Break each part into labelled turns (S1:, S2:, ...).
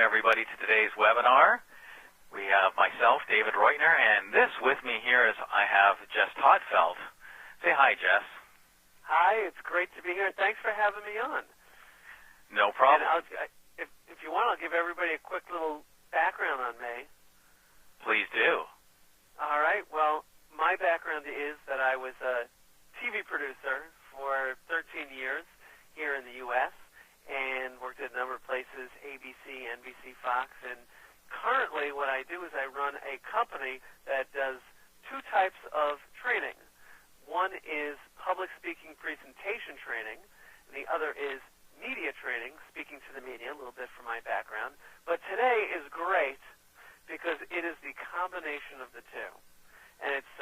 S1: everybody, to today's webinar. We have myself, David Reutner, and this with me here is I have Jess Todfeld. Say hi, Jess.
S2: Hi, it's great to be here. Thanks for having me on.
S1: No problem.
S2: And if you want, I'll give everybody a quick little background on me.
S1: Please do.
S2: All right. Well, my background is that I was a TV producer for 13 years here in the U.S. and worked at a number of places, ABC, NBC, Fox, and currently what I do is I run a company that does two types of training. One is public speaking presentation training, and the other is media training, speaking to the media, a little bit from my background. But today is great because it is the combination of the two. And it's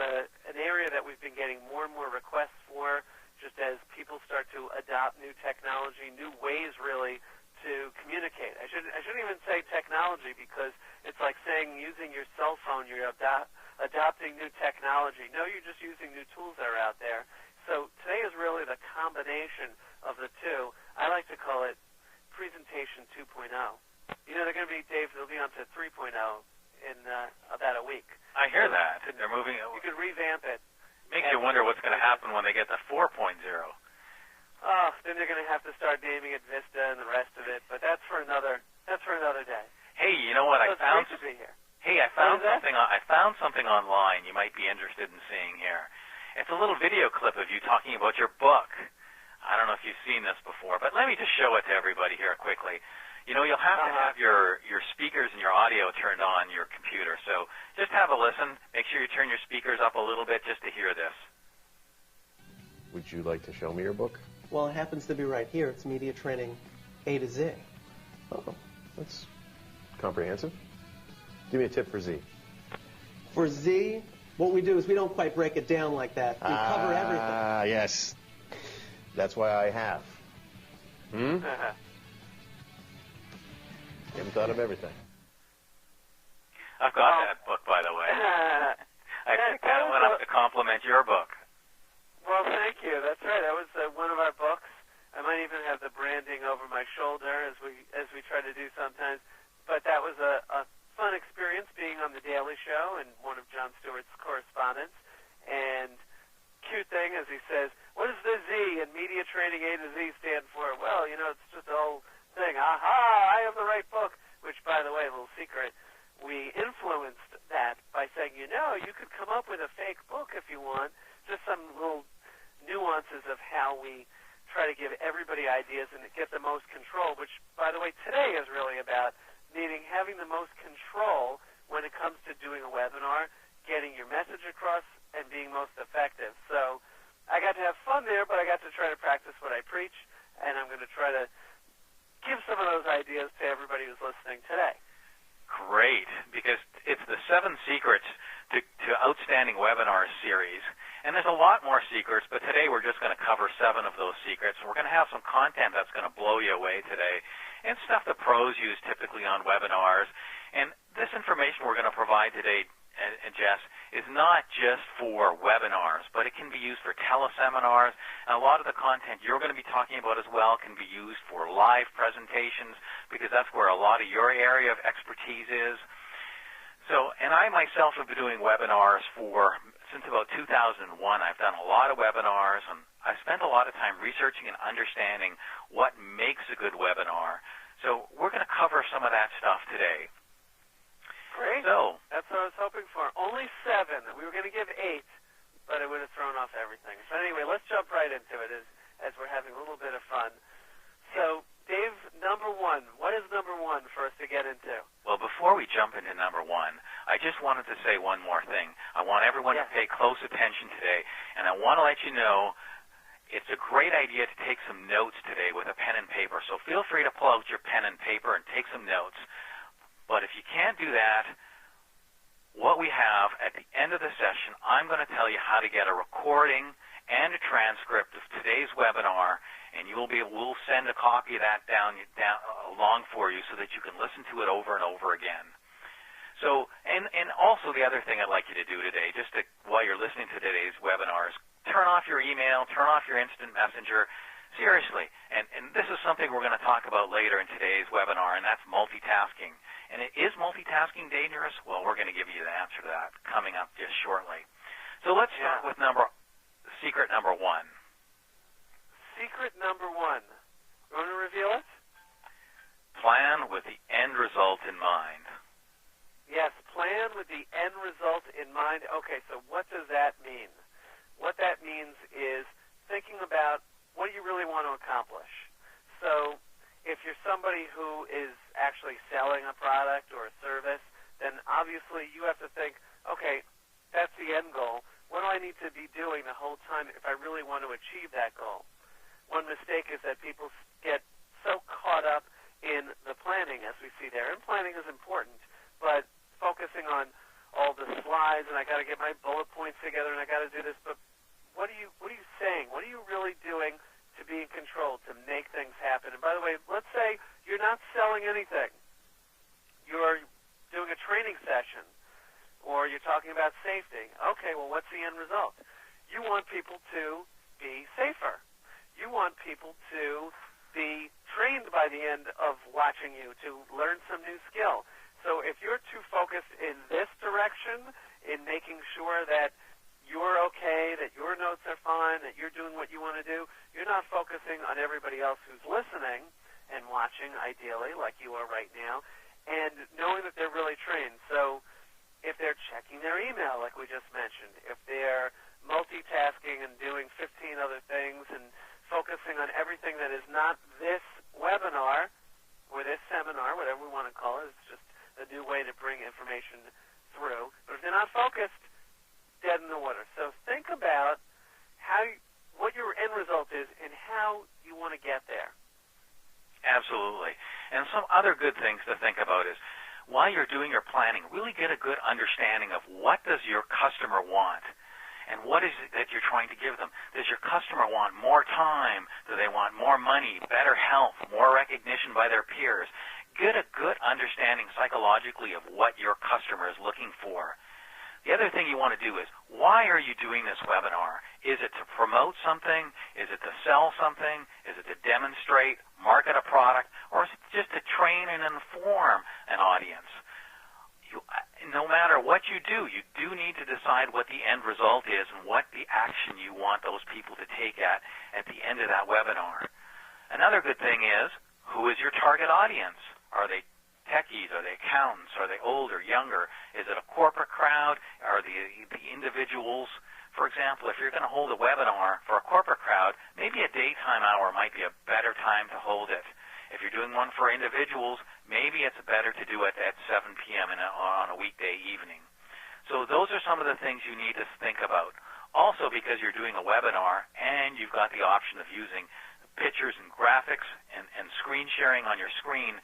S2: an area that we've been getting more and more requests for, just as people start to adopt new technology, new ways really to communicate. I shouldn't even say technology because it's like saying using your cell phone, you're adopting new technology. No, you're just using new tools that are out there. So today is really the combination of the two. I like to call it Presentation 2.0. You know, they're going to be, Dave, they'll be on to 3.0 in about a week.
S1: I hear that. They're moving.
S2: You could revamp it.
S1: Makes you wonder what's going to happen when they get to 4.0.
S2: Oh, then they're going to have to start naming it Vista and the rest of it. But that's for another day.
S1: Hey, you know what?
S2: So
S1: I found
S2: to be here.
S1: Hey, I found something online you might be interested in seeing here. It's a little video clip of you talking about your book. I don't know if you've seen this before, but let me just show it to everybody here quickly. You know, you'll have to have your speakers and your audio turned on your computer. So just have a listen. Make sure you turn your speakers up a little bit just to hear this.
S3: Would you like to show me your book?
S4: Well, it happens to be right here. It's Media Training A to Z.
S3: Oh, that's comprehensive. Give me a tip for Z.
S4: For Z, what we do is we don't quite break it down like that. We cover everything.
S3: Ah, yes. That's why I have. You haven't thought of everything.
S1: I've got that book, by the way. I think that went up to compliment your book.
S2: Well, thank you. That's right. That was one of our books. I might even have the branding over my shoulder as we try to do sometimes. But that was a fun experience being on The Daily Show and one of Jon Stewart's correspondents. And cute thing, as he says, what does the Z in Media Training A to Z stand for? Well, you know, it's just a whole thing. Aha, I have the right book, which, by the way, a little secret, we influenced that by saying, you know, you could come up with a fake book if you want, just some little nuances of how we try to give everybody ideas and get the most control, which, by the way, today is really about having the most control when it comes to doing a webinar, getting your message across, and being most effective. So I got to have fun there, but I got to try to practice what I preach, and I'm going to try to give some of those ideas to everybody who's listening today.
S1: Great, because it's the 7 Secrets to Outstanding Webinars series. And there's a lot more secrets, but today we're just going to cover 7 of those secrets. And we're going to have some content that's going to blow you away today, and stuff the pros use typically on webinars. And this information we're going to provide today, and Jess, is not just for webinars, but it can be used for teleseminars. And a lot of the content you're going to be talking about as well can be used for live presentations, because that's where a lot of your area of expertise is. So, and I myself have been doing webinars since about 2001. I've done a lot of webinars, and I spent a lot of time researching and understanding what makes a good webinar. So we're going to cover some of that stuff today.
S2: Great.
S1: So,
S2: that's what I was hoping for. Only 7. We were going to give 8, but it would have thrown off everything. So anyway, let's jump right into it as we're having a little bit of fun. So, Dave, number 1. What is number 1 for us to get into?
S1: Well, before we jump into number 1, I just wanted to say one more thing. I want everyone to pay close attention today, and I want to let you know it's a great idea to take some notes today with a pen and paper. So feel free to pull out your pen and paper and take some notes. But if you can't do that, what we have at the end of the session, I'm going to tell you how to get a recording and a transcript of today's webinar, and we'll send a copy of that down along for you so that you can listen to it over and over again. So, and also the other thing I'd like you to do today, while you're listening to today's webinar, is turn off your email, turn off your instant messenger, Seriously, and this is something we're going to talk about later in today's webinar, and that's multitasking. And is multitasking dangerous? Well, we're going to give you the answer to that coming up just shortly. So let's start with secret number one.
S2: Secret number one. You want to reveal it?
S1: Plan with the end result in mind.
S2: Yes, plan with the end result in mind. Okay, so what does that mean? What that means is thinking about what do you really want to accomplish. So if you're somebody who is actually selling a product or a service, then obviously you have to think, okay, that's the end goal. What do I need to be doing the whole time if I really want to achieve that goal? One mistake is that people get so caught up in the planning, as we see there. And planning is important, but focusing on all the slides, and I got to get my bullet points together, and I got to do this. But what are you saying? What are you really doing to be in control, to make things happen? And by the way, let's say you're not selling anything. You're doing a training session, or you're talking about safety. Okay, well, what's the end result? You want people to be safer. You want people to be trained by the end of watching you, to learn some new skill. So if you're too focused in this direction, in making sure that you're okay, that your notes are fine, that you're doing what you want to do, you're not focusing on everybody else who's listening and watching, ideally, like you are right now, and knowing that they're really trained. So if they're checking their email, like we just mentioned, if they're multitasking and doing 15 other things and focusing on everything that is not this webinar or this seminar, whatever we want to call it, it's just a new way to bring information through. But if they're not focused, dead in the water. So think about what your end result is and how you want to get there.
S1: Absolutely. And some other good things to think about is while you're doing your planning, really get a good understanding of what does your customer want and what is it that you're trying to give them. Does your customer want more time? Do they want more money, better health, more recognition by their peers? Get a good understanding psychologically of what your customer is looking for. The other thing you want to do is, why are you doing this webinar? Is it to promote something? Is it to sell something? Is it to demonstrate, market a product? Or is it just to train and inform an audience? No matter what you do need to decide what the end result is and what the action you want those people to take at the end of that webinar. Another good thing is, who is your target audience? Are they techies? Are they accountants? Are they older, younger? Is it a corporate crowd? Are the individuals? For example, if you're going to hold a webinar for a corporate crowd, maybe a daytime hour might be a better time to hold it. If you're doing one for individuals, maybe it's better to do it at 7 p.m. on a weekday evening. So those are some of the things you need to think about. Also, because you're doing a webinar and you've got the option of using pictures and graphics and screen sharing on your screen,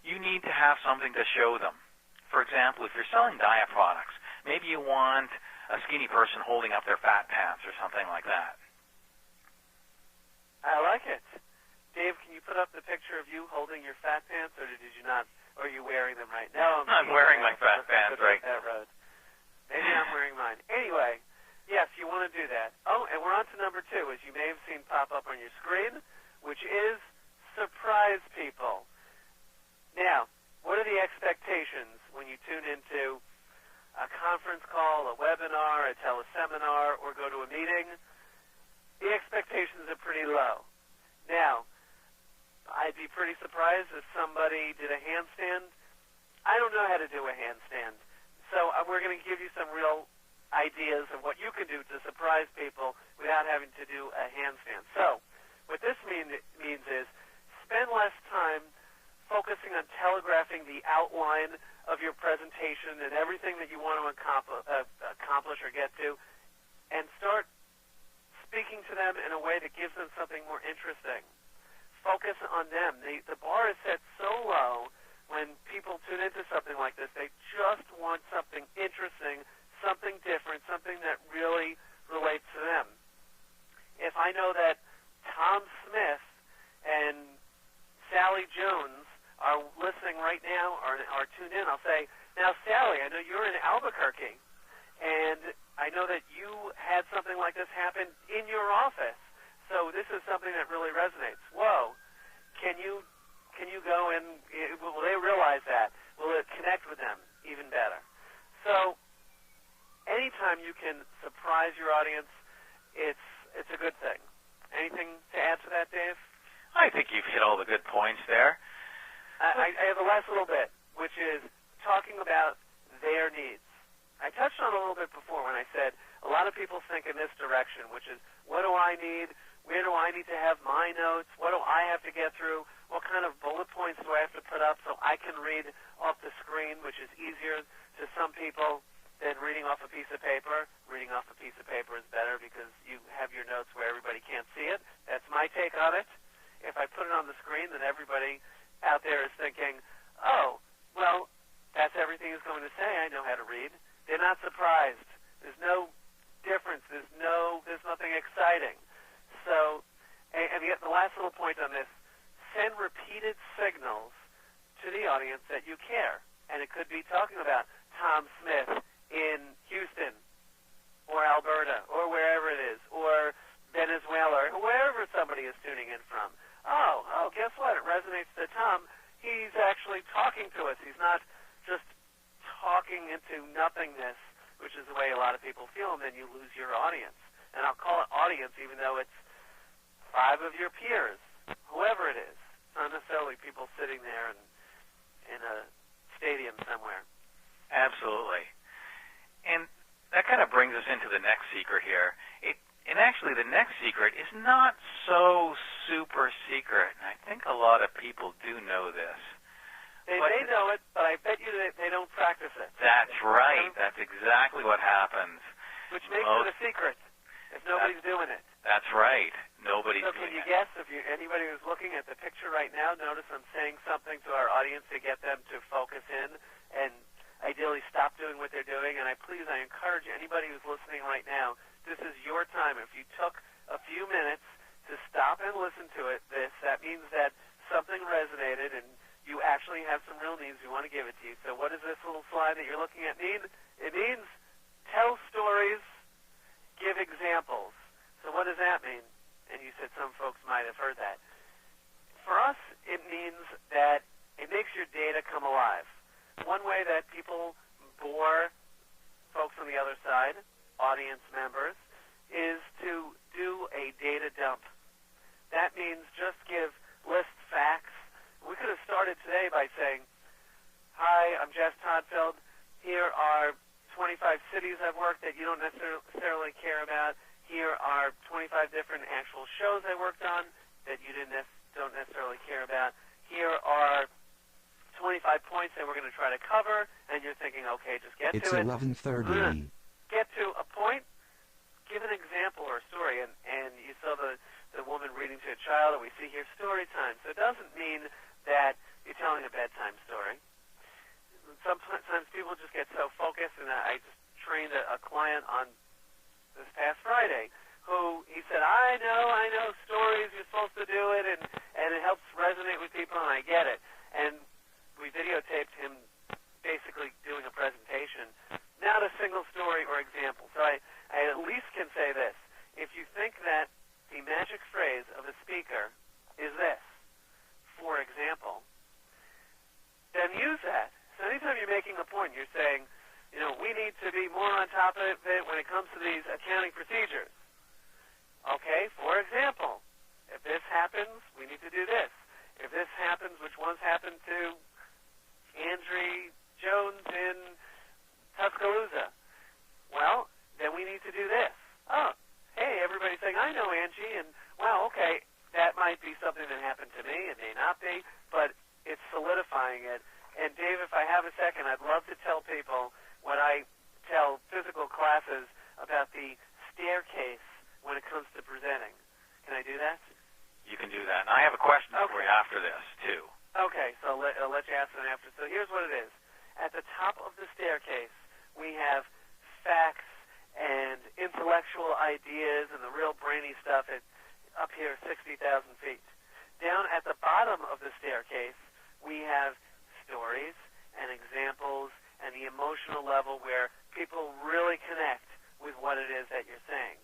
S1: you need to have something to show them. For example, if you're selling diet products, maybe you want a skinny person holding up their fat pants or something like that.
S2: I like it. Dave, can you put up the picture of you holding your fat pants, or did you not? Or are you wearing them right now?
S1: I'm wearing my fat pants right now.
S2: Maybe I'm wearing mine. Anyway, yes, you want to do that. Oh, and we're on to number 2, as you may have seen pop up on your screen, which is surprise people. Now, what are the expectations when you tune into a conference call, a webinar, a teleseminar, or go to a meeting? The expectations are pretty low. Now, I'd be pretty surprised if somebody did a handstand. I don't know how to do a handstand. So we're going to give you some real ideas of what you can do to surprise people without having to do a handstand. So what this means is spend less time focusing on telegraphing the outline of your presentation and everything that you want to accomplish or get to, and start speaking to them in a way that gives them something more interesting. Focus on them. The bar is set so low when people tune into something like this. They just want something interesting, something different, something that really relates to them. If I know that Tom Smith and Sally Jones are listening right now or are tuned in, I'll say, now, Sally, I know you're in Albuquerque, and I know that you had something like this happen in your office. So this is something that really resonates. Whoa, can you go and will they realize that? Will it connect with them even better? So anytime you can surprise your audience, it's a good thing. Anything to add to that, Dave?
S1: I think you've hit all the good points there.
S2: I have the last little bit, which is talking about their needs. I touched on it a little bit before when I said a lot of people think in this direction, which is, what do I need? Where do I need to have my notes? What do I have to get through? What kind of bullet points do I have to put up so I can read off the screen, which is easier to some people than reading off a piece of paper. Reading off a piece of paper is better because you have your notes where everybody can't see it. That's my take on it. If I put it on the screen, then everybody out there is thinking, oh, well, that's everything he's going to say. I know how to read. They're not surprised. There's no difference. There's nothing exciting. So, and the last little point on this, send repeated signals to the audience that you care. And it could be talking about Tom Smith in Houston or Alberta or wherever it is, or Venezuela or wherever somebody is tuning in from. Oh, guess what? It resonates to Tom. He's actually talking to us. He's not just talking into nothingness, which is the way a lot of people feel, and then you lose your audience. And I'll call it audience even though it's 5 of your peers, whoever it is. It's not necessarily people sitting there in a stadium somewhere.
S1: Absolutely. And that kind of brings us into the next secret here. And actually, the next secret is not so super secret, and I think a lot of people do know this.
S2: They know it, but I bet you that they don't practice it.
S1: That's right. That's exactly what happens.
S2: Which makes it a secret if nobody's doing it.
S1: That's right. Nobody's
S2: doing it. So can you guess, if anybody who's looking at the picture right now, notice I'm saying something to our audience to get them to focus in and ideally stop doing what they're doing. And I encourage anybody who's listening right now, this is your time. If you took a few minutes to stop and listen to that means that something resonated and you actually have some real needs. We want to give it to you. So what does this little slide that you're looking at mean? It means tell stories, give examples. So what does that mean? And you said some folks might have heard that. For us, it means that it makes your data come alive. One way that people bore folks on the other side, audience members, is to do a data dump. That means just give lists, facts. We could have started today by saying, hi, I'm Jess Todfeld. Here are 25 cities I've worked that you don't necessarily care about. Here are 25 different actual shows I worked on that you don't necessarily care about. Here are 25 points that we're going to try to cover, and you're thinking, okay, just get to it.
S5: It's 11:30.
S2: Get to a point, give an example or a story, and you saw the woman reading to a child, and we see here story time. So it doesn't mean that you're telling a bedtime story. Sometimes people just get so focused, and I just trained a client on this past Friday who he said, I know stories, you're supposed to do it, and it helps resonate with people, and I get it. And we videotaped him basically doing a presentation, not a single story or example. So I at least can say this. If you think that the magic phrase of a speaker is this, for example, then use that. So anytime you're making a point, you're saying, we need to be more on top of it when it comes to these accounting procedures. Okay, for example, if this happens, we need to do this. If this happens, which once happened to Andrew Jones in Tuscaloosa, well, then we need to do this. Oh, hey, everybody's saying, I know Angie, and, well, okay, that might be something that happened to me. It may not be, but it's solidifying it. And, Dave, if I have a second, I'd love to tell people what I tell physical classes about the staircase when it comes to presenting. Can I do that?
S1: You can do that. And I have a question for you after this, too.
S2: Okay, so I'll let you ask it after. So here's what it is. At the top of the staircase, we have facts and intellectual ideas and the real brainy stuff up here 60,000 feet. Down at the bottom of the staircase, we have stories and examples and the emotional level where people really connect with what it is that you're saying.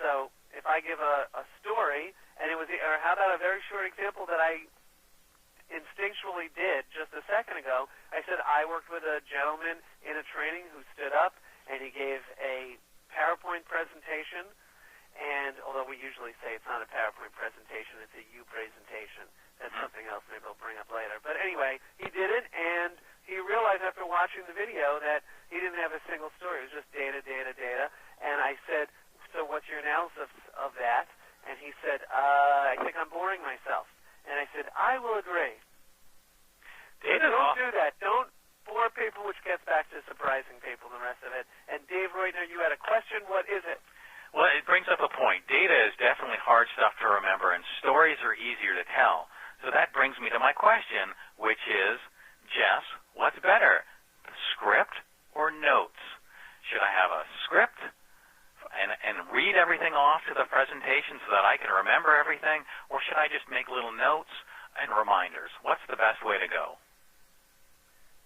S2: So if I give a story, and it was, or how about a very short example that I instinctually did just a second ago. I said I worked with a gentleman in a training who stood up, and he gave a PowerPoint presentation, and although we usually say it's not a PowerPoint presentation, it's a U presentation. That's something else maybe I'll bring up later. But anyway, he did it, and he realized after watching the video that he didn't have a single story. It was just data, data, data. And I said, so what's your analysis of that? And he said, I think I'm boring myself. And I said, I will agree. Don't do that. Don't bore people, which gets back to surprising people and the rest of it. And Dave Reutner, you had a question. What is it?
S1: Well, it brings up a point. Data is definitely hard stuff to remember, and stories are easier to tell. So that brings me to my question, which is, Jess, what's better, script or notes? Should I have a script and read everything off to the presentation so that I can remember everything, or should I just make little notes and reminders? What's the best way to go?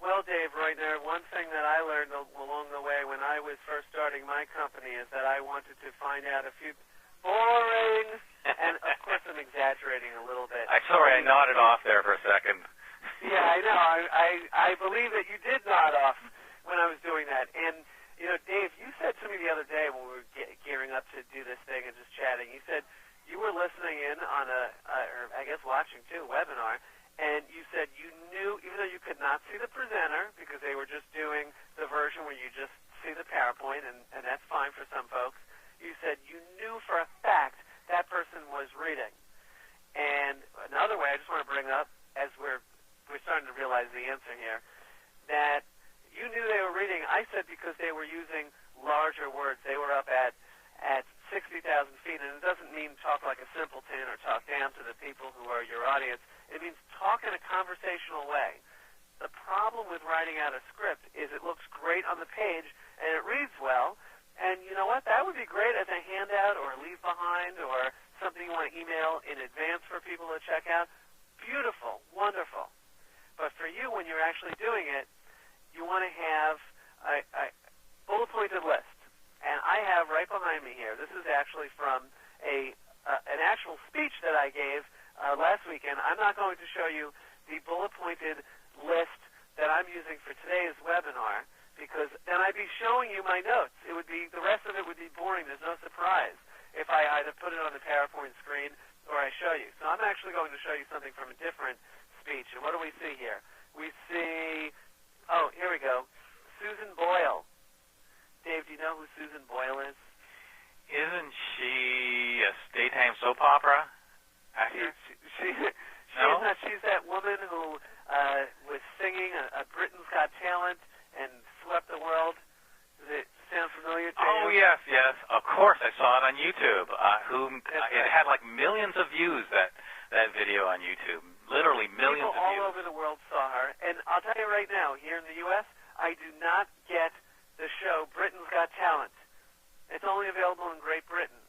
S2: Well, Dave Reutner, one thing that I learned along the way when I was first starting my company is that I wanted to find out a few boring, and of course I'm exaggerating a little bit.
S1: I'm sorry, I nodded off there for a second.
S2: Yeah, I know. I believe that you did nod off when I was doing that. And, you know, Dave, you said to me the other day when we were gearing up to do this thing and just chatting, you said you were listening in on or I guess watching too, a webinar, and you said you knew, even though you could not see the presenter because they were just doing the version where you just see the PowerPoint, and that's fine for some folks, you said you knew for a fact that person was reading. And another way I just want to bring up, as we're starting to realize the answer here, that you knew they were reading, I said because they were using larger words. They were up at 60,000 feet, and it doesn't mean talk like a simpleton or talk down to the people who are your audience. It means talk in a conversational way. The problem with writing out a script is it looks great on the page, and it reads well, and you know what? That would be great as a handout or a leave behind or something you want to email in advance for people to check out. Beautiful, wonderful. But for you, when you're actually doing it, you want to have a bullet-pointed list. And I have right behind me here, this is actually from an actual speech that I gave last weekend. I'm not going to show you the bullet-pointed list that I'm using for today's webinar because then I'd be showing you my notes. It would be, the rest of it would be boring. There's no surprise if I either put it on the PowerPoint screen or I show you. So I'm actually going to show you something from a different speech. And what do we see here? We see, oh, here we go, Susan Boyle. Dave, do you know who Susan Boyle is?
S1: Isn't she a daytime soap opera actor?
S2: She's that woman who was singing a Britain's Got Talent and swept the world. Does it sound familiar to you?
S1: Oh, yes. Of course, I saw it on YouTube. It had like millions of views, that video on YouTube. Literally millions of views.
S2: People all over the world saw her. And I'll tell you right now, here in the U.S., I do not get the show Britain's Got Talent. It's only available in Great Britain.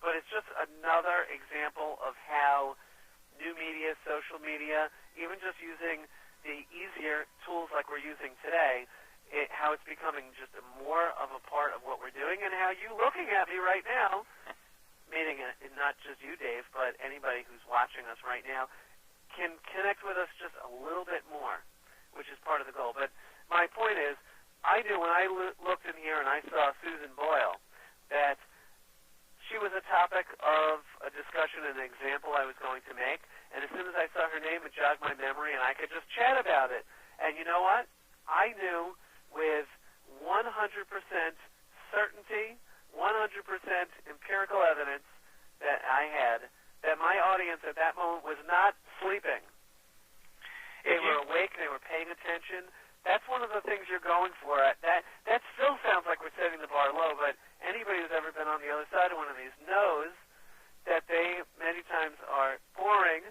S2: But it's just another example of how new media, social media, even just using the easier tools like we're using today, how it's becoming just more of a part of what we're doing, and how you looking at me right now, meaning not just you, Dave, but anybody who's watching us right now, can connect with us just a little bit more, which is part of the goal. But my point is, I knew when I looked in here and I saw Susan Boyle that she was a topic of a discussion and an example I was going to make. And as soon as I saw her name, it jogged my memory, and I could just chat about it. And you know what? I knew with 100% certainty, 100% empirical evidence that I had that my audience at that moment was not sleeping. They were awake. They were paying attention. That's one of the things you're going for. That still sounds like we're setting the bar low, but anybody who's ever been on the other side of one of these knows that they many times are boring.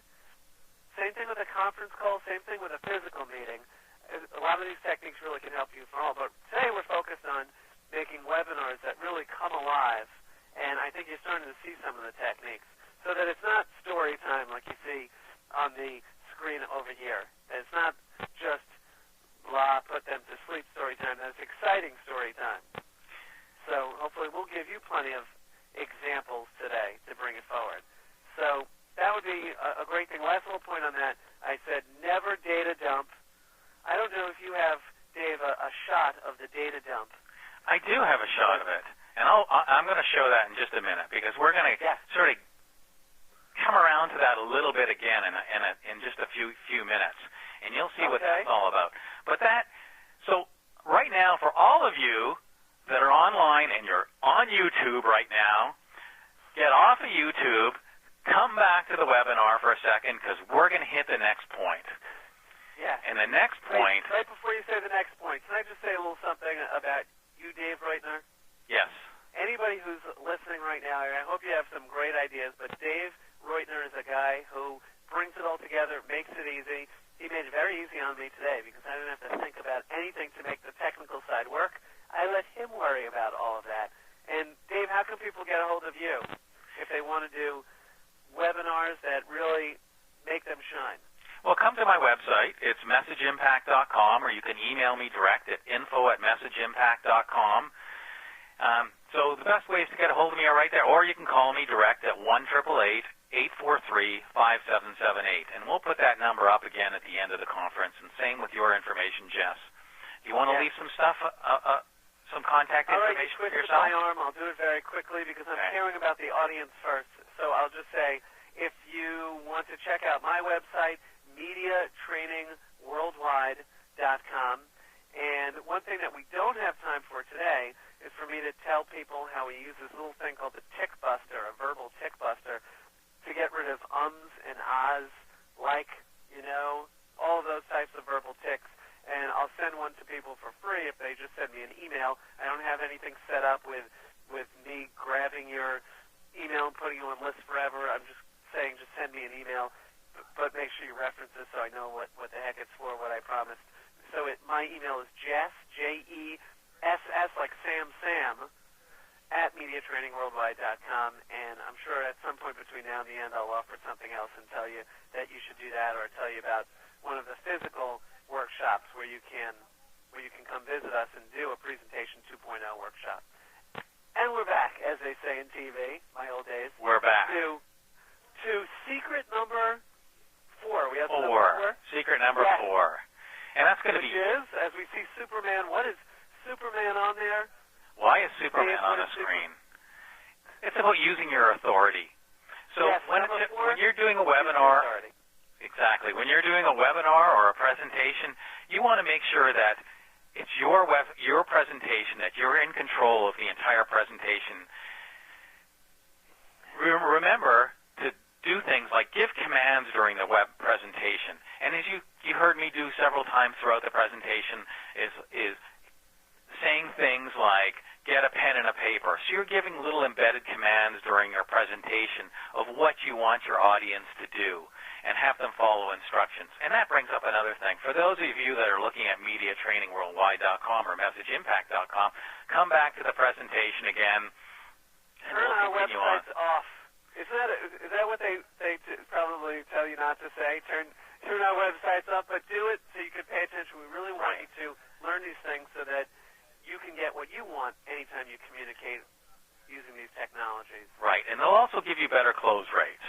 S2: Same thing with a conference call, same thing with a physical meeting. A lot of these techniques really can help you for all, but today we're focused on making webinars that really come alive, and I think you're starting to see some of the techniques so that it's not story time like you see on the screen over here. It's not just blah, put them to sleep story time. That's exciting story time. So hopefully we'll give you plenty of examples today to bring it forward. So that would be a great thing. Last little point on that, I said never data dump. I don't know if you have, Dave, a shot of the data dump.
S1: I do have a shot of it, and I'm going to show that in just a minute because we're going to sort of come around to that a little bit again in just a few minutes, and you'll see what that's all about. But so right now, for all of you that are online and you're on YouTube right now, get off of YouTube, come back to the webinar for a second because we're going to hit the next point.
S2: Yeah.
S1: And the next point...
S2: Right before you say the next point, can I just say a little something about you, Dave Reutner?
S1: Yes.
S2: Anybody who's listening right now, I hope you have some great ideas, but Dave Reutner is a guy who brings it all together, makes it easy. He made it very easy on me today because I didn't have to think about anything to make the technical side work. I let him worry about all of that. And, Dave, how can people get a hold of you if they want to do webinars that really make them shine?
S1: Well, come to my website. It's messageimpact.com, or you can email me direct at info@messageimpact.com. So the best ways to get a hold of me are right there, or you can call me direct at 1-888-843-5778, and we'll put that number up again at the end of the conference, and same with your information, Jess. Do you want to leave some stuff, some contact information for yourself?
S2: All right, you twist my arm. I'll do it very quickly because I'm caring about the audience first. So I'll just say, if you want to check out my website, MediaTrainingWorldwide.com. And one thing that we don't have time for today is for me to tell people how we use this little thing called the tick buster, a verbal tick buster, to get rid of ums and ahs, like, all of those types of verbal ticks. And I'll send one to people for free if they just send me an email. I don't have anything set up with me grabbing your email and putting you on list forever. I'm just saying just send me an email. But make sure you reference this so I know what the heck it's for, what I promised. So my email is Jess, Jess, like Sam, at MediaTrainingWorldwide.com. And I'm sure at some point between now and the end I'll offer something else and tell you that you should do that, or tell you about one of the physical workshops where you can come visit us and do a Presentation 2.0 workshop. And we're back, as they say in TV, my old days.
S1: We're back.
S2: To secret number 4. We have
S1: four.
S2: Number 4?
S1: Secret number 4. And that's going to be...
S2: Which is, as we see Superman, what is Superman on there?
S1: Why is Superman on the screen? It's about using your authority. So when you're doing a webinar... Exactly. When you're doing a webinar or a presentation, you want to make sure that it's your presentation, that you're in control of the entire presentation. Remember to do things like give commands during the web presentation. And as you heard me do several times throughout the presentation is saying things like get a pen and a paper. So you're giving little embedded commands during your presentation of what you want your audience to do and have them follow instructions. And that brings up another thing. For those of you that are looking at MediaTrainingWorldwide.com or MessageImpact.com, come back to the presentation again, and
S2: Turn
S1: we'll
S2: our
S1: continue
S2: websites
S1: on.
S2: off. Is that what they probably tell you not to say? Turn our websites up, but do it so you can pay attention. We really want you to learn these things so that you can get what you want anytime you communicate using these technologies.
S1: Right, and they'll also give you better close rates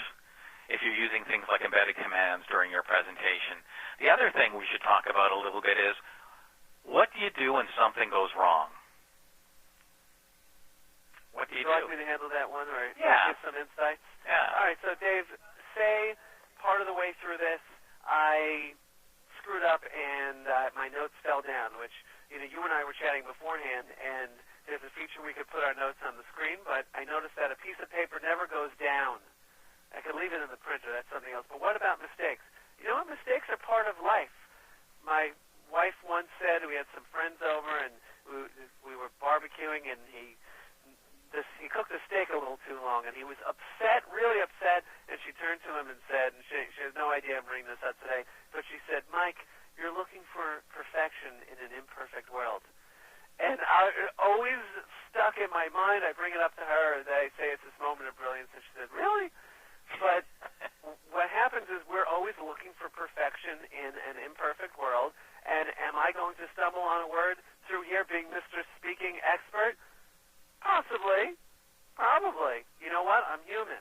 S1: if you're using things like embedded commands during your presentation. The other thing we should talk about a little bit is, what do you do when something goes wrong? What do you do?
S2: Would you like me to handle that one, or
S1: give
S2: some insights?
S1: Yeah.
S2: All right, so Dave, say part of the way through this, I screwed up and my notes fell down, which you and I were chatting beforehand, and there's a feature we could put our notes on the screen, but I noticed that a piece of paper never goes down. I could leave it in the printer. That's something else. But what about mistakes? You know what? Mistakes are part of life. My wife once said, we had some friends over, and we were barbecuing, and he cooked the steak a little too long, and he was upset, really upset, and she turned to him and said, and she has no idea I'm bringing this up today, but she said, Mike, you're looking for perfection in an imperfect world. And it always stuck in my mind. I bring it up to her, and I say it's this moment of brilliance, and she said, really? But what happens is we're always looking for perfection in an imperfect world, and am I going to stumble on a word through here being Mr. Speaking Expert? Possibly. Probably. You know what? I'm human.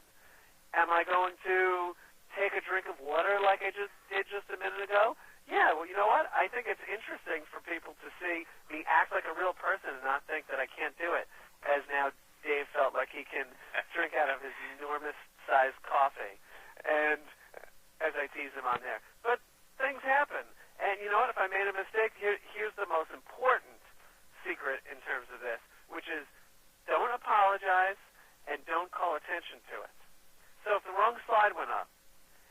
S2: Am I going to take a drink of water like I just did just a minute ago? Yeah, well, you know what? I think it's interesting for people to see me act like a real person and not think that I can't do it, as now Dave felt like he can drink out of his enormous-sized coffee, and as I tease him on there. But things happen. And you know what? If I made a mistake, here's the most important secret in terms of this, which is don't apologize and don't call attention to it. So if the wrong slide went up,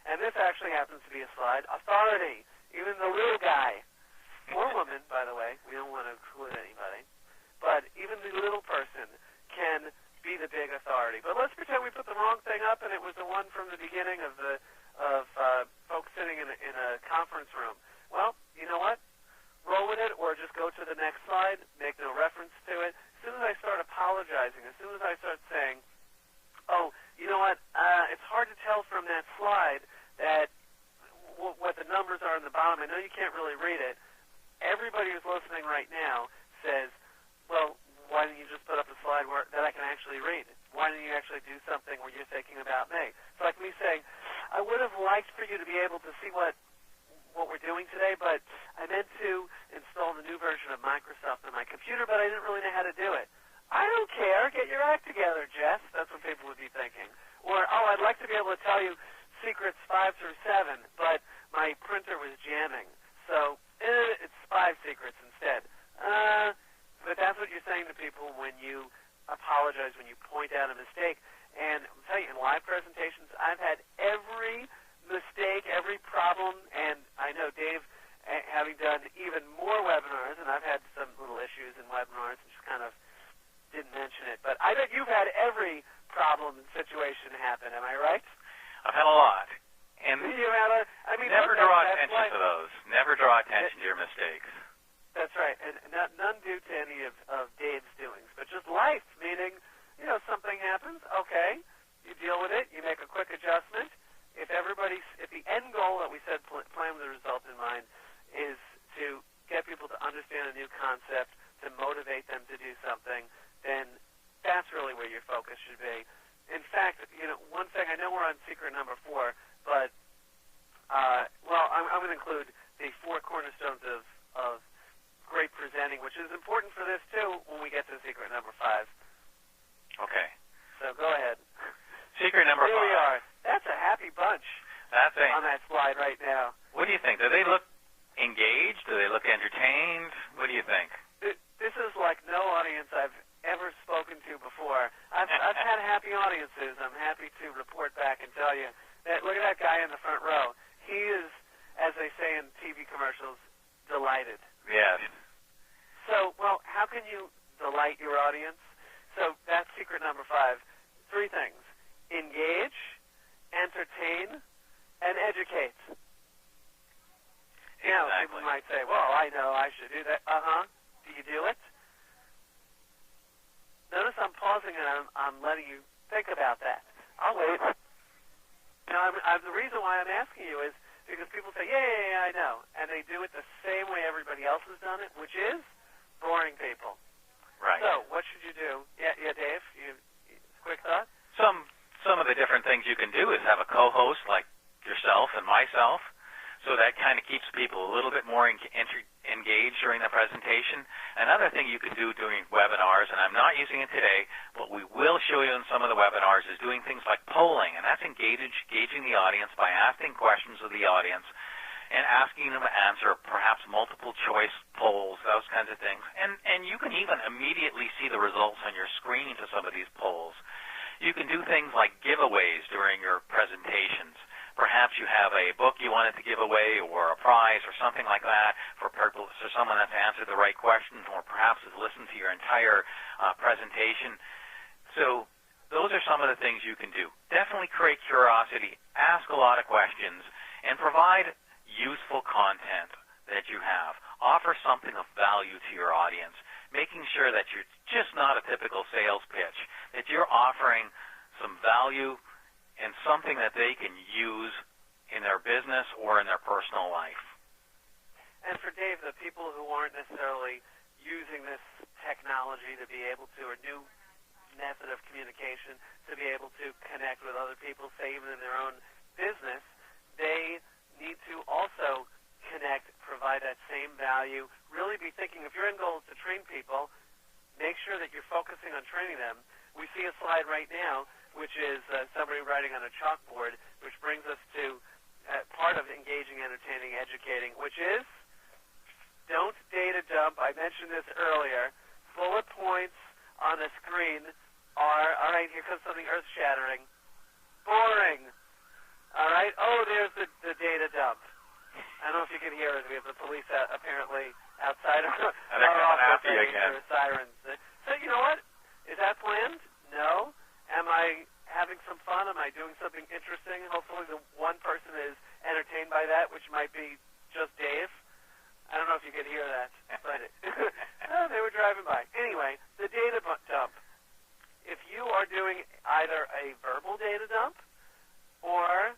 S2: and this actually happens to be a slide, authority, even the little guy, or woman, by the way, we don't want to exclude anybody, but even the little person can be the big authority. But let's pretend we put the wrong thing up and it was the one from the beginning of folks sitting in a conference room. Well, you know what? Roll with it, or just go to the next slide, make no reference to it. As soon as I start apologizing, as soon as I start saying, oh, you know what, it's hard to tell from that slide that what the numbers are in the bottom. I know you can't really read it. Everybody who's listening right now says, well, why didn't you just put up a slide that I can actually read? Why didn't you actually do something where you're thinking about me? It's like me saying, I would have liked for you to be able to see what we're doing today, but I meant to install the new version of Microsoft on my computer, but I didn't really know how to do it. I don't care. Get your act together, Jess. That's what people would be thinking. Or, oh, I'd like to be able to tell you secrets 5 through 7, but my printer was jamming. So it's 5 secrets instead. But that's what you're saying to people when you apologize, when you point out a mistake. And I'll tell you, in live presentations, I've had every mistake, every problem, and I know Dave, having done even more webinars, and I've had some little issues in webinars and just kind of didn't mention it, but I bet you've had every problem and situation happen. Am I right?
S1: I've had a lot. And
S2: you had
S1: never draw attention to those. Never draw attention to your mistakes.
S2: That's right, and none due to any of Dave's doings, but just life, meaning, something happens, okay, you deal with it, you make a quick adjustment. If the end goal that we said plan with the result in mind is to get people to understand a new concept, to motivate them to do something, then that's really where your focus should be. In fact, one thing, I know we're on secret number 4, but, I'm going to include the 4 cornerstones of great presenting, which is important for this, too, when we get to secret number 5.
S1: Okay.
S2: So go ahead.
S1: Secret number 5.
S2: Here we are. That's a happy bunch on that slide right now.
S1: What do you think? Do they look engaged? Do they look entertained? What do you think?
S2: This is like no audience I've ever spoken to before. I've had happy audiences. I'm happy to report back and tell you that look at that guy in the front row. He is, as they say in TV commercials, delighted.
S1: Yes.
S2: So, how can you delight your audience? So that's secret number 5. 3 things. Engage, entertain, and educate.
S1: Exactly.
S2: Now, people might say, well, I know I should do that. Do you do it? Notice I'm pausing and I'm letting you think about that. I'll wait. Now, the reason why I'm asking you is because people say, yeah, I know. And they do it the same way everybody else has done it, which is boring people.
S1: Right.
S2: So, what should you do? Yeah, Dave, quick thought?
S1: Some of the different things you can do is have a co-host like yourself and myself, so that kind of keeps people a little bit more engaged during the presentation. Another thing you can do during webinars, and I'm not using it today, but we will show you in some of the webinars, is doing things like polling, and that's engaging the audience by asking questions of the audience and asking them to answer perhaps multiple choice polls, those kinds of things. And you can even immediately see the results on your screen to some of these polls. You can do things like giveaways during your presentations. Perhaps you have a book you wanted to give away or a prize or something like that for someone that's answered the right questions or perhaps has listened to your entire presentation. So those are some of the things you can do. Definitely create curiosity, ask a lot of questions, and provide useful content that you have. Offer something of value to your audience, making sure that you're just not a typical sales pitch, that you're offering some value and something that they can use in their business or in their personal life.
S2: And for Dave, the people who aren't necessarily using this technology to be able to, or new method of communication to be able to connect with other people, say even in their own business, they need to also connect, provide that same value, really be thinking, if your end goal is to train people, make sure that you're focusing on training them. We see a slide right now, which is somebody writing on a chalkboard, which brings us to part of engaging, entertaining, educating, which is don't data dump. I mentioned this earlier. Bullet points on a screen are, all right, here comes something earth-shattering. Boring. All right, oh, there's the data dump. I don't know if you can hear it. We have the police apparently outside our office.
S1: After you again.
S2: Their sirens. So you know what? Is that planned? No. Am I having some fun? Am I doing something interesting? Hopefully the one person is entertained by that, which might be just Dave. I don't know if you could hear that, but they were driving by. Anyway, the data dump. If you are doing either a verbal data dump or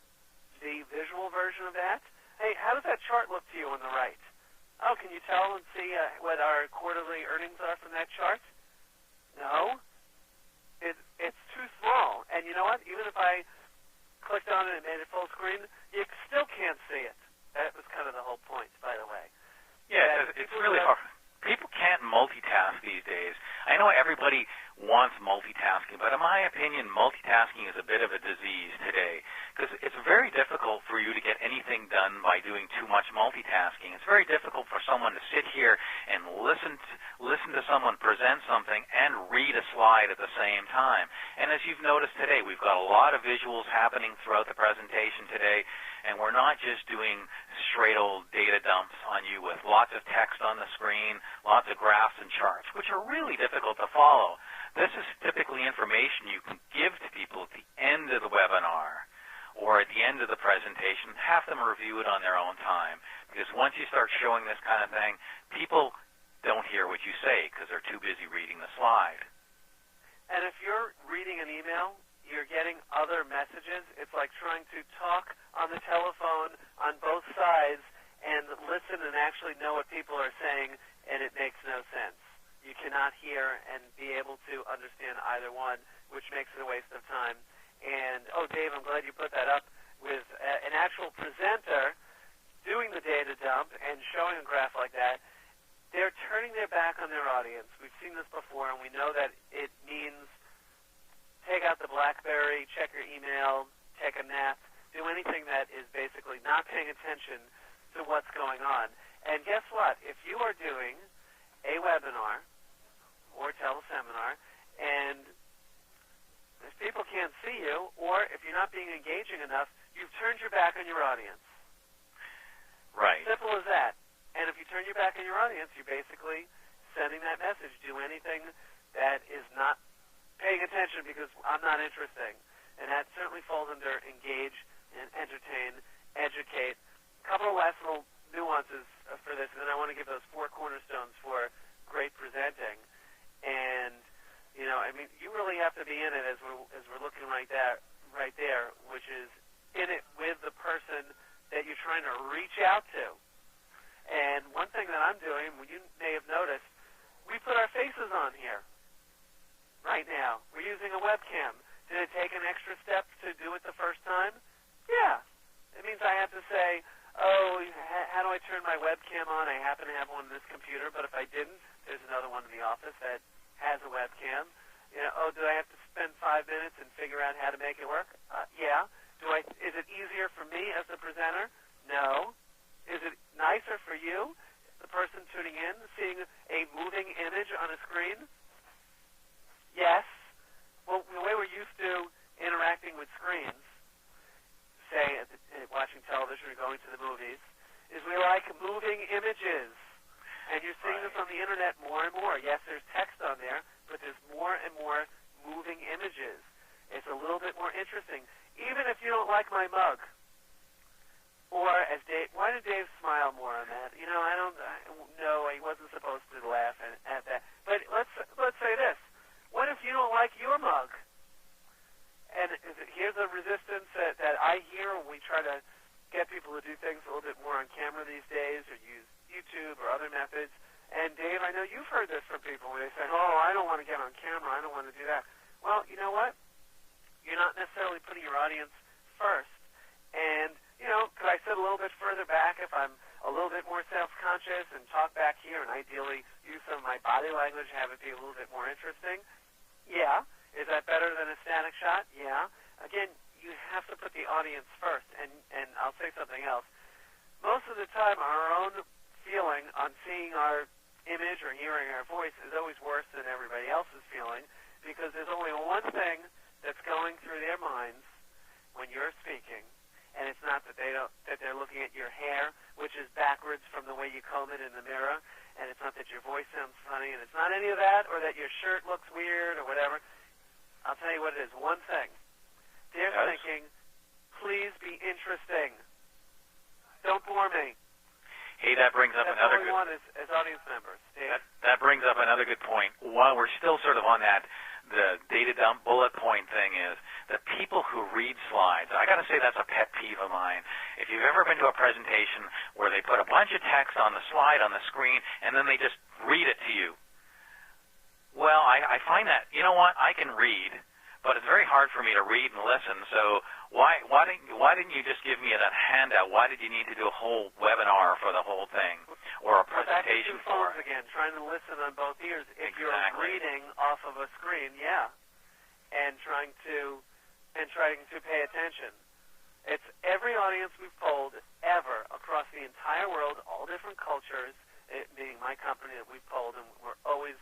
S2: the visual version of that, hey, how does that chart look to you on the right? Oh, can you tell and see what our quarterly earnings are from that chart? No. It's too small. And you know what? Even if I clicked on it and made it full screen, you still can't see it. That was kind of the whole point, by the way.
S1: Yeah, it's really hard. People can't multitask these days. I know everybody wants multitasking, but in my opinion, multitasking is a bit of a disease today because it's very difficult for you to get anything done by doing too much multitasking. It's very difficult for someone to sit here and listen to someone present something and read a slide at the same time. And as you've noticed today, we've got a lot of visuals happening throughout the presentation today, and we're not just doing straight old data dumps on you with lots of text on the screen, lots of graphs and charts, which are really difficult to follow. This is typically information you can give to people at the end of the webinar or at the end of the presentation. Have them review it on their own time, because once you start showing this kind of thing, people don't hear what you say because they're too busy reading the slide.
S2: And if you're reading an email, you're getting other messages. It's like trying to talk on the telephone on both sides and listen and actually know what people are saying, and it makes no sense. You cannot hear and be able to understand either one, which makes it a waste of time. And, oh, Dave, I'm glad you put that up with an actual presenter doing the data dump and showing a graph like that. They're turning their back on their audience. We've seen this before, and we know that it means take out the BlackBerry, check your email, take a nap, do anything that is basically not paying attention to what's going on. And guess what? If you are doing a webinar or teleseminar, and if people can't see you, or if you're not being engaging enough, you've turned your back on your audience.
S1: Right.
S2: Simple as that. And if you turn your back on your audience, you're basically sending that message. Do anything that is not paying attention because I'm not interested. And that certainly falls under engage and entertain, educate. A couple of last little nuances for this, and then I want to give those 4 cornerstones for great presenting. And, you know, I mean, you really have to be in it as we're looking right there, which is in it with the person that you're trying to reach out to. And one thing that I'm doing, you may have noticed, we put our faces on here right now. We're using a webcam. Did it take an extra step to do it the first time? Yeah. It means I have to say, oh, how do I turn my webcam on? I happen to have one on this computer, but if I didn't, there's another one in the office that has a webcam. You know, oh, do I have to spend 5 minutes and figure out how to make it work? Yeah. Is it easier for me as the presenter? No. Is it nicer for you, the person tuning in, seeing a moving image on a screen? Yes. Well, the way we're used to interacting with screens, say watching television or going to the movies, is we like moving images. And you're seeing this on the internet more and more. Yes, there's text on there, but there's more and more moving images. It's a little bit more interesting. Even if you don't like my mug, or as Dave, why did Dave smile more on that? You know, I don't know. He wasn't supposed to laugh at that. But let's say this. What if you don't like your mug? And here's a resistance that I hear when we try to get people to do things a little bit more on camera these days, or use YouTube or other methods. And Dave, I know you've heard this from people where they say, oh, I don't want to get on camera. I don't want to do that. Well, you know what? You're not necessarily putting your audience first. And, could I sit a little bit further back if I'm a little bit more self-conscious and talk back here and ideally use some of my body language and have it be a little bit more interesting? Yeah. Is that better than a static shot? Yeah. Again, you have to put the audience first. And I'll say something else. Most of the time, our own feeling on seeing our image or hearing our voice is always worse than everybody else's feeling because there's only one thing that's going through their minds when you're speaking, and it's not that they're looking at your hair, which is backwards from the way you comb it in the mirror, and it's not that your voice sounds funny, and it's not any of that, or that your shirt looks weird or whatever. I'll tell you what it is. One thing. They're thinking, please be interesting. Don't bore me.
S1: Hey, that brings up another good...
S2: That's all we want as audience members.
S1: That brings up another good point. While we're still sort of on that, the data dump bullet point thing is that people who read slides, I got to say that's a pet peeve of mine. If you've ever been to a presentation where they put a bunch of text on the slide on the screen and then they just read it to you, well, I find that, you know what, I can read, but it's very hard for me to read and listen. So why didn't you just give me that handout? Why did you need to do a whole webinar for the whole thing or a presentation for it?
S2: Again, trying to listen on both ears. If you're reading off of a screen, and trying to pay attention. It's every audience we've polled ever across the entire world, all different cultures, it being my company that we've polled, and we're always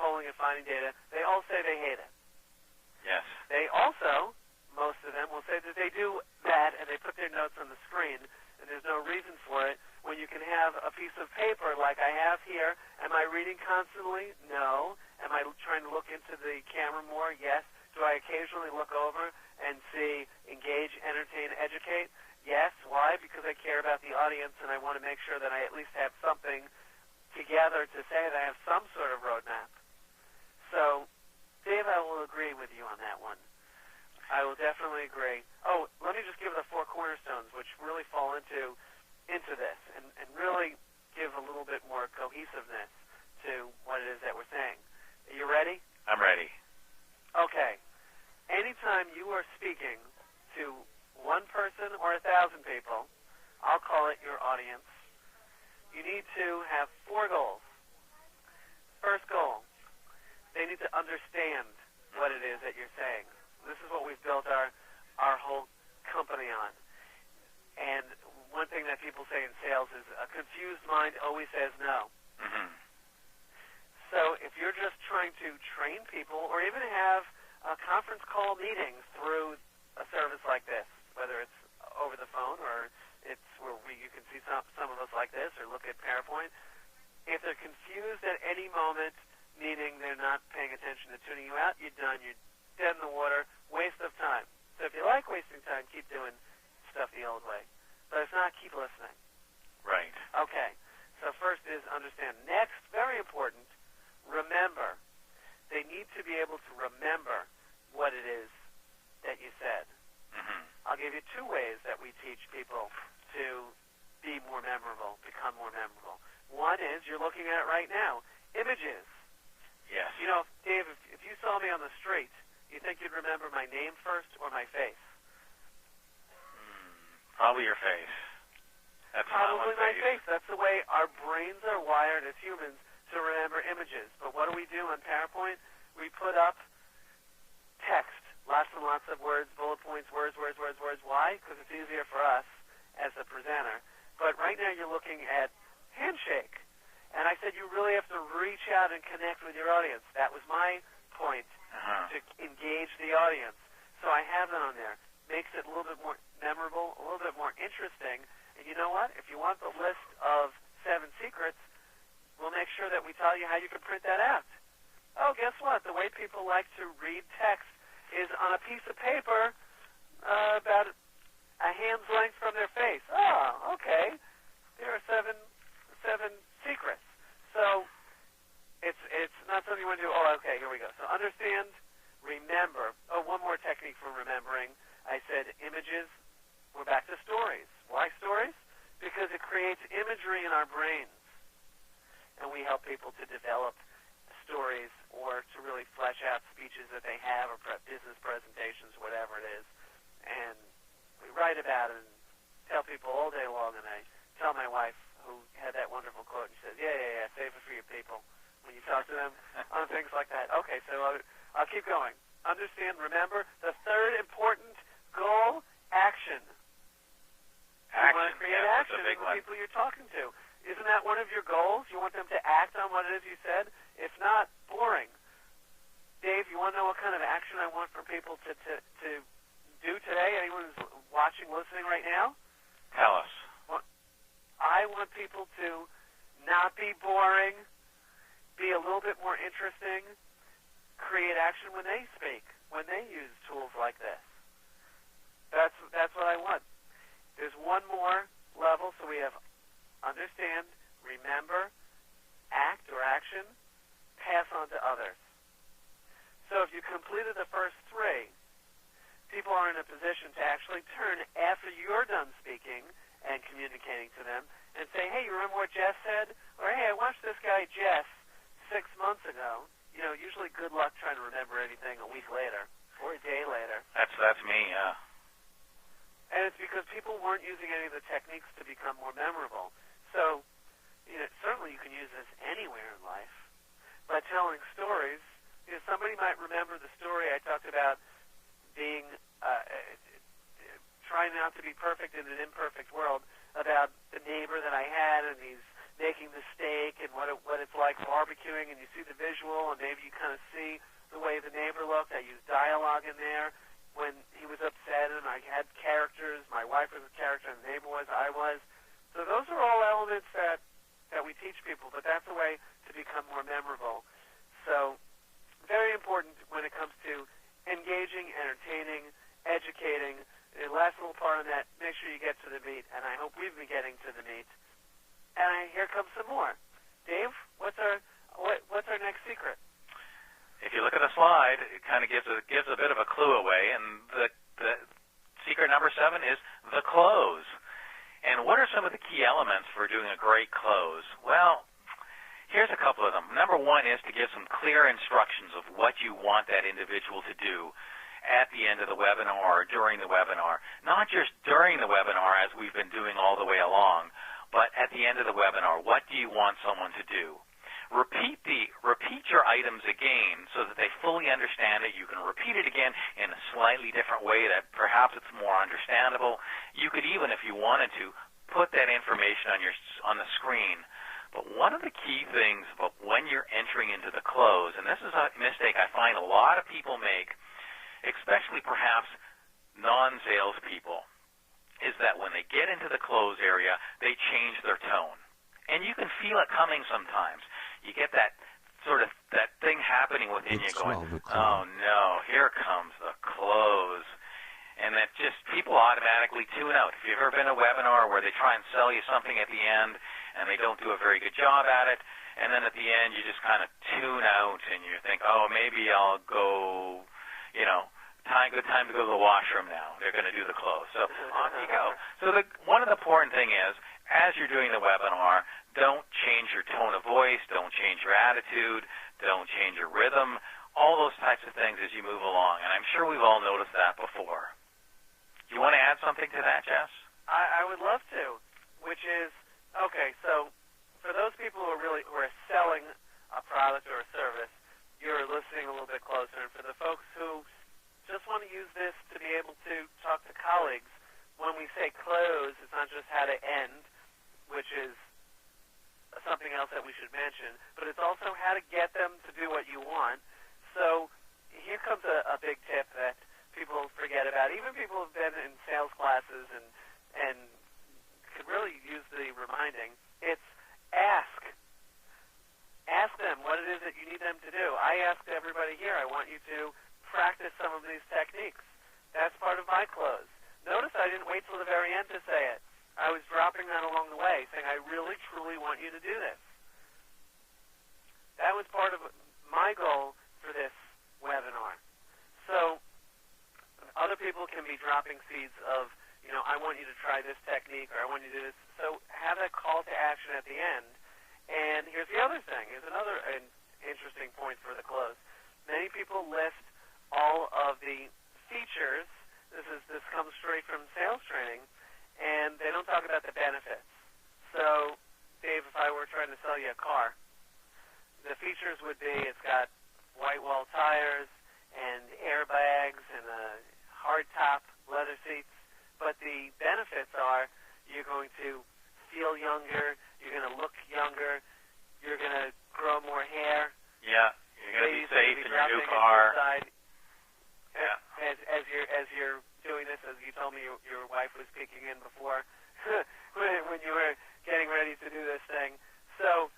S2: polling and finding data. They all say they hate it.
S1: Yes.
S2: They also, most of them, will say that they do that and they put their notes on the screen, and there's no reason for it. When you can have a piece of paper like I have here, am I reading constantly? No. Am I trying to look into the camera more? Yes. Do I occasionally look over and see engage, entertain, educate? Yes. Why? Because I care about the audience and I want to make sure that I at least have something together to say that I have some sort of roadmap. So, Dave, I will agree with you on that one. I will definitely agree. Oh, let me just give the 4 cornerstones, which really fall into this and really give a little bit more cohesiveness to what it is that we're saying. Are you ready?
S1: I'm ready.
S2: Okay. Anytime you are speaking to one person or 1,000 people, I'll call it your audience, you need to have 4 goals. First goal, they need to understand what it is that you're saying. This is what we've built our whole company on. And one thing that people say in sales is a confused mind always says no.
S1: Mm-hmm.
S2: So if you're just trying to train people or even have conference call meetings through a service like this, whether it's over the phone or it's where you can see some of us like this or look at PowerPoint, if they're confused at any moment, meaning they're not paying attention to tuning you out, you're done. You're dead in the water, waste of time. So if you like wasting time, keep doing stuff the old way. But if not, keep listening.
S1: Right.
S2: Okay. So first is understand. Next, very important, remember. They need to be able to remember what it is that you said.
S1: Mm-hmm.
S2: I'll give you 2 ways that we teach people to be more memorable, become more memorable. One is, you're looking at it right now, images.
S1: Yes.
S2: You know, Dave, if you saw me on the street, you think you'd remember my name first or my face?
S1: Probably your face. That's
S2: probably my face. That's the way our brains are wired as humans to remember images. But what do we do on PowerPoint? We put up text, lots and lots of words, bullet points, words. Why? Because it's easier for us as a presenter. But right now you're looking at handshake. And I said you really have to reach out and connect with your audience. That was my point, to engage the audience. So I have that on there. Makes it a little bit more memorable, a little bit more interesting. And you know what? If you want the list of 7 secrets, we'll make sure that we tell you how you can print that out. Oh, guess what? The way people like to read text is on a piece of paper about a hand's length from their face. Oh, okay. There are 7 secrets. So it's not something you want to do. Oh, okay, here we go. So understand, remember. Oh, one more technique for remembering. I said images. We're back to stories. Why stories? Because it creates imagery in our brains. And we help people to develop stories or to really flesh out speeches that they have or business presentations, whatever it is. And we write about it and tell people all day long, and I tell my wife, who had that wonderful quote, and she says, yeah, save it for your people when you talk to them on things like that. Okay, so I'll keep going. Understand, remember, the third important goal, action. You want to create action in the people you're talking to. Isn't that one of your goals? You want them to act on what it is you said? If not, boring. Dave, you want to know what kind of action I want for people to do today? Anyone who's watching, listening right now?
S1: Tell us.
S2: I want people to not be boring, be a little bit more interesting, create action when they speak, when they use tools like this. That's what I want. There's one more level, so we have understand, remember, act or action, pass on to others. So if you completed the first three, people are in a position to actually turn after you're done speaking and communicating to them and say, hey, you remember what Jess said? Or, hey, I watched this guy Jess 6 months ago. You know, usually good luck trying to remember anything a week later or a day later.
S1: That's me, yeah.
S2: And it's because people weren't using any of the techniques to become more memorable. So, you know, certainly you can use this anywhere in life. By telling stories, you know, somebody might remember the story I talked about being, trying not to be perfect in an imperfect world, about the neighbor that I had, and he's making the steak and what it's like barbecuing, and you see the visual, and maybe you kind of see the way the neighbor looked. I used dialogue in there when he was upset, and I had characters. My wife was a character, and the neighbor was, I was. So those are all elements that we teach people, but that's a way to become more memorable. So very important when it comes to engaging, entertaining, educating. The last little part on that, make sure you get to the meat, and I hope we've been getting to the meat. And here comes some more. Dave, what's our next secret?
S1: If you look at the slide, it kind of gives a bit of a clue away, and the secret number 7 is the close. And what are some of the key elements for doing a great close? Well, here's a couple of them. Number 1 is to give some clear instructions of what you want that individual to do at the end of the webinar or during the webinar. Not just during the webinar, as we've been doing all the way along, but at the end of the webinar, what do you want someone to do? Repeat your items again so that they fully understand it. You can repeat it again in a slightly different way that perhaps it's more understandable. You could even, if you wanted to, put that information on the screen. But one of the key things about when you're entering into the close, and this is a mistake I find a lot of people make, especially perhaps non-sales people, is that when they get into the close area, they change their tone. And you can feel it coming sometimes. You get that sort of that thing happening within you going, oh no, here comes the close. And that just, people automatically tune out. If you've ever been to a webinar where they try and sell you something at the end and they don't do a very good job at it, and then at the end you just kind of tune out and you think, oh, maybe I'll go, you know, good time to go to the washroom now. They're going to do the close. So off you go. So one of the important thing is, as you're doing the webinar, don't change your tone of voice, don't change your attitude, don't change your rhythm, all those types of things as you move along. And I'm sure we've all noticed that before. Do you want to add something to that, Jess?
S2: I would love to, which is, okay, so for those people who are selling a product or a service, you're listening a little bit closer. And for the folks who just want to use this to be able to talk to colleagues, when we say close, it's not just how to end, which is something else that we should mention, but it's also how to get them to do what you want. So here comes a big tip that people forget about. Even people who've been in sales classes and could really use the reminding. It's ask. Ask them what it is that you need them to do. I asked everybody here, I want you to practice some of these techniques. That's part of my close. Notice I didn't wait till the very end to say it. I was dropping that along the way, saying, I really, truly want you to do this. That was part of my goal for this webinar. So other people can be dropping seeds of, you know, I want you to try this technique, or I want you to do this. So have that call to action at the end. And here's the other thing. Here's another, and interesting point for the close. Many people list all of the features. This comes straight from sales training, and they don't talk about the benefits. So, Dave, if I were trying to sell you a car, the features would be it's got white wall tires and airbags and hard top leather seats. But the benefits are you're going to feel younger, you're going to look younger, you're going to grow more hair.
S1: Yeah, you're going to be safe in your new car.
S2: Yeah. As you're doing this, as you told me your wife was peeking in before when you were getting ready to do this thing. So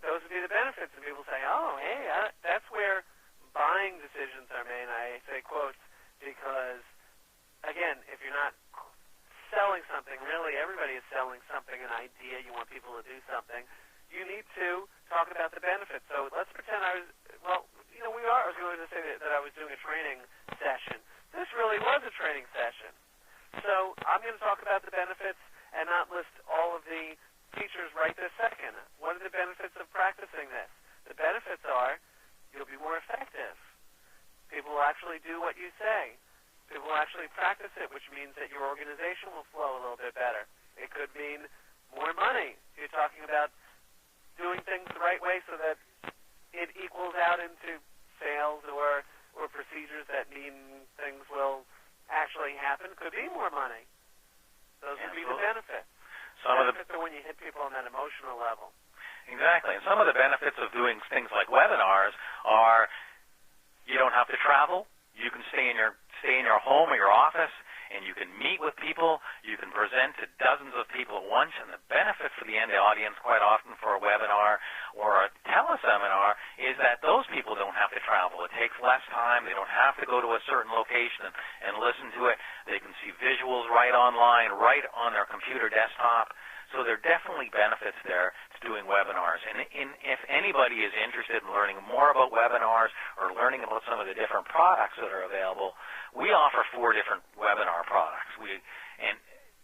S2: those would be the benefits. And people say, oh, hey, that's where buying decisions are made. I say quotes because, again, if you're not selling something, really everybody is selling something, an idea, you want people to do something, you need to talk about the benefits. So let's pretend I was going to say that I was doing a training session. This really was a training session. So I'm going to talk about the benefits and not list all of the features right this second. What are the benefits of practicing this? The benefits are you'll be more effective. People will actually do what you say. People will actually practice it, which means that your organization will flow a little bit better. It could mean more money. You're talking about doing things the right way so that it equals out into sales or procedures that mean things will actually happen. Could be more money. Those would be the benefits. Benefits are when you hit people on that emotional level.
S1: Exactly. And some of the benefits of doing things like webinars are you don't have to travel. You can stay in your home or your office, and you can meet with people. You can present to dozens of people at once. And the benefit for the end audience, quite often for a webinar or a teleseminar, is that those people don't have to travel. It takes less time. They don't have to go to a certain location and listen to it. They can see visuals right online, right on their computer desktop. So there are definitely benefits there to doing webinars. And if anybody is interested in learning more about webinars or learning about some of the different products that are available, we offer 4 different webinar products. And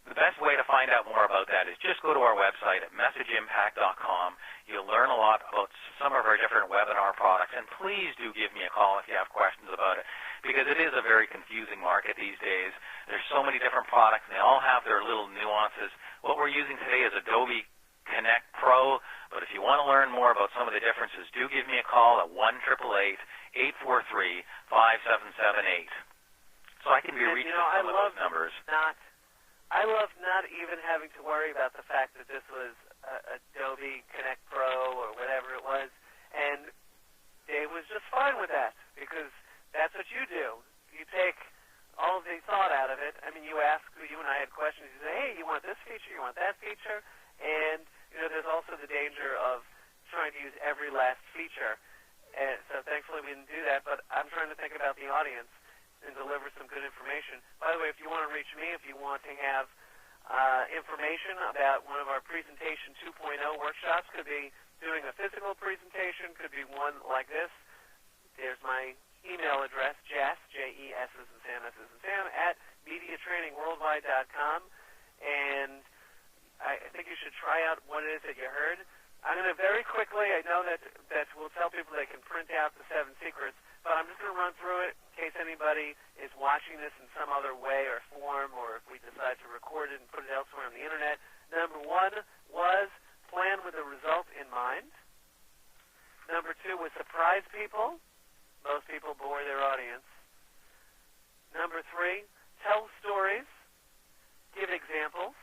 S1: the best way to find out more about that is just go to our website at messageimpact.com. You'll learn a lot about some of our different webinar products. And please do give me a call if you have questions about it, because it is a very confusing market these days. There's so many different products, and they all have their little nuances. What we're using today is Adobe Connect Pro, but if you want to learn more about some of the differences, do give me a call at 1-888-843-5778. So I can be reached at some of those numbers.
S2: I love not even having to worry about the fact that this was Adobe Connect Pro or whatever it was, and Dave was just fine with that because that's what you do. You take all of the thought out of it. I mean, you and I had questions. You say, hey, you want this feature, you want that feature, and there's also the danger of trying to use every last feature. And so thankfully we didn't do that, but I'm trying to think about the audience and deliver some good information. By the way, if you want to reach me, if you want to have information about one of our Presentation 2.0 workshops, could be doing a physical presentation, could be one like this. There's my email address, Jess, J-E-S as in Sam, at mediatrainingworldwide.com. And I think you should try out what it is that you heard. I'm going to very quickly, I know that we'll tell people they can print out the 7 secrets, but I'm just going to run through it in case anybody is watching this in some other way or form, or if we decide to record it and put it elsewhere on the internet. Number 1 was plan with the result in mind. Number 2 was surprise people. Most people bore their audience. Number 3, tell stories. Give examples.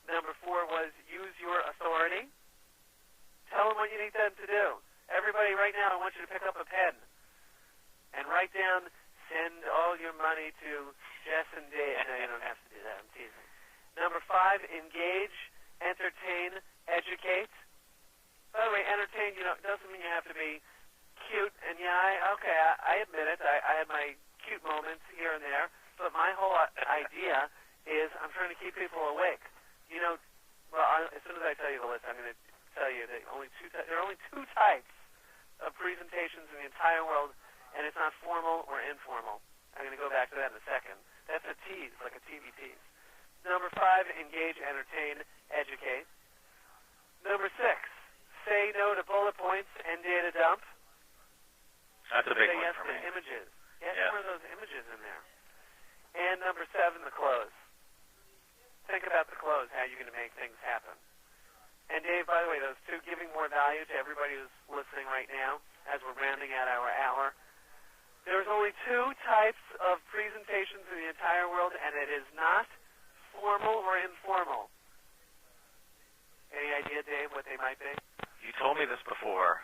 S2: Number 4 was use your authority. Tell them what you need them to do. Everybody right now, I want you to pick up a pen and write down, send all your money to Jess and Dave. No, you don't have to do that. I'm teasing. Number 5, engage, entertain, educate. By the way, entertain, doesn't mean you have to be cute. And I admit it. I had my cute moments here and there. But my whole idea is I'm trying to keep people awake. As soon as I tell you the list, I'm going to tell you that there are only 2 types of presentations in the entire world, and it's not formal or informal. I'm going to go back to that in a second. That's a tease, like a TV tease. Number 5, engage, entertain, educate. Number 6, say no to bullet points and data dump?
S1: That's a big
S2: say
S1: one
S2: yes
S1: for
S2: to
S1: me.
S2: images. Yes,
S1: Yeah.
S2: more of those images in there. And number 7, the close. Think about the close, how you're going to make things happen. And Dave, by the way, those 2, giving more value to everybody who's listening right now as we're rounding out our hour. There's only 2 types of presentations in the entire world, and it is not formal or informal. Any idea, Dave, what they might be?
S1: You told me this before.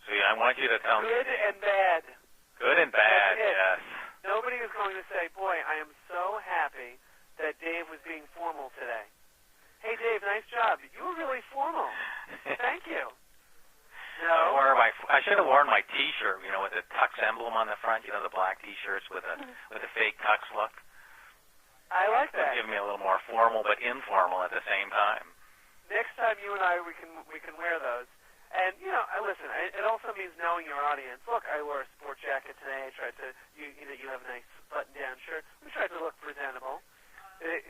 S1: So I want you to tell me.
S2: Good and bad.
S1: Good and bad, yes.
S2: Nobody is going to say, boy, I am so happy that Dave was being formal today. Hey, Dave, nice job. You were really formal. Thank you. No.
S1: I should have worn my T-shirt, with the tux emblem on the front, the black T-shirts with a fake tux look.
S2: I like that.
S1: Give me a little more formal but informal at the same time.
S2: Next time you and I, we can wear those. And, listen, it also means knowing your audience. Look, I wore a sport jacket today. I tried to, you have a nice button-down shirt. We tried to look presentable.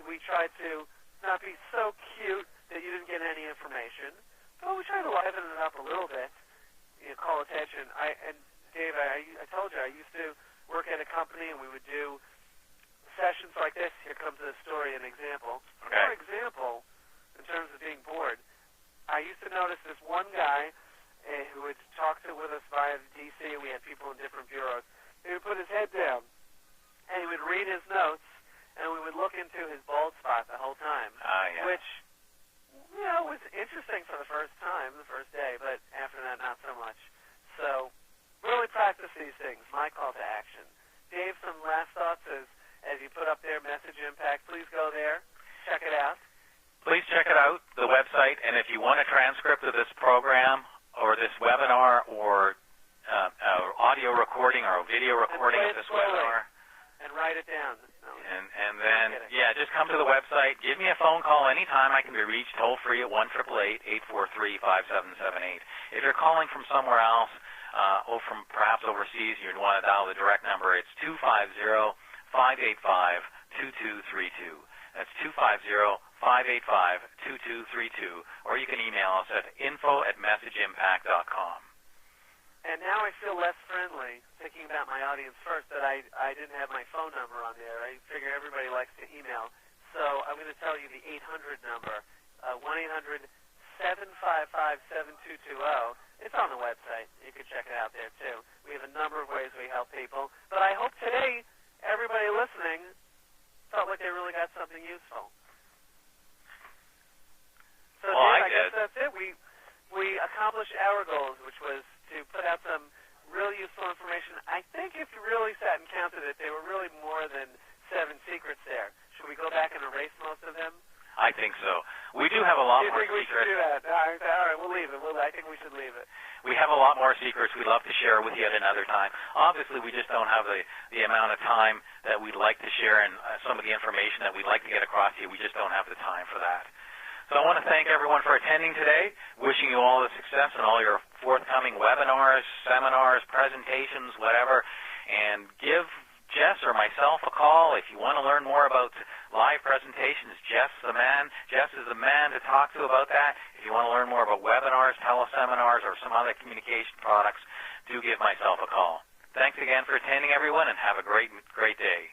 S2: We tried to not be so cute that you didn't get any information. But we tried to liven it up a little bit, call attention. And Dave, I told you, I used to work at a company, and we would do sessions like this. Here comes a story, an example.
S1: Okay.
S2: For example, in terms of being bored, I used to notice this one guy who would talk with us via DC. We had people in different bureaus. He would put his head down, and he would read his notes, and we would look into his bald spot the whole time,
S1: Yeah.
S2: which, was interesting for the first time, the first day, but after that, not so much. So really practice these things, my call to action. Dave, some last thoughts as you put up there, Message Impact. Please go there. Check it out.
S1: Please check it out, the website, and if you want a transcript of this program or this webinar or audio recording or a video recording of this webinar.
S2: And write it down. No,
S1: and then, just come to the website. Give me a phone call anytime. I can be reached toll-free at 1-888-843-5778. If you're calling from somewhere else or from perhaps overseas, you'd want to dial the direct number. It's 250-585-2232. That's 250-585-2232. Or you can email us at info@messageimpact.com.
S2: And now I feel less friendly, thinking about my audience first, that I didn't have my phone number on there. I figure everybody likes to email. So I'm going to tell you the 800 number, 1-800-755-7220. It's on the website. You can check it out there, too. We have a number of ways we help people. But I hope today everybody listening felt like they really got something useful. So,
S1: Well,
S2: Dave, I guess that's it. We accomplished our goals, which was to put out some really useful information. I think if you really sat and counted it, there were really more than 7 secrets there. Should we go back and erase most of them?
S1: I think so. We do have a lot more
S2: Do you think we should
S1: secrets.
S2: do that? All right, we'll leave it. I think we should leave it.
S1: We have a lot more secrets we'd love to share with you at another time. Obviously, we just don't have the amount of time that we'd like to share and some of the information that we'd like to get across to you. We just don't have the time for that. So I want to thank everyone for attending today, wishing you all the success in all your forthcoming webinars, seminars, presentations, whatever, and give Jess or myself a call if you want to learn more about live presentations. Jess is the man to talk to about that. If you want to learn more about webinars, teleseminars, or some other communication products, do give myself a call. Thanks again for attending, everyone, and have a great day.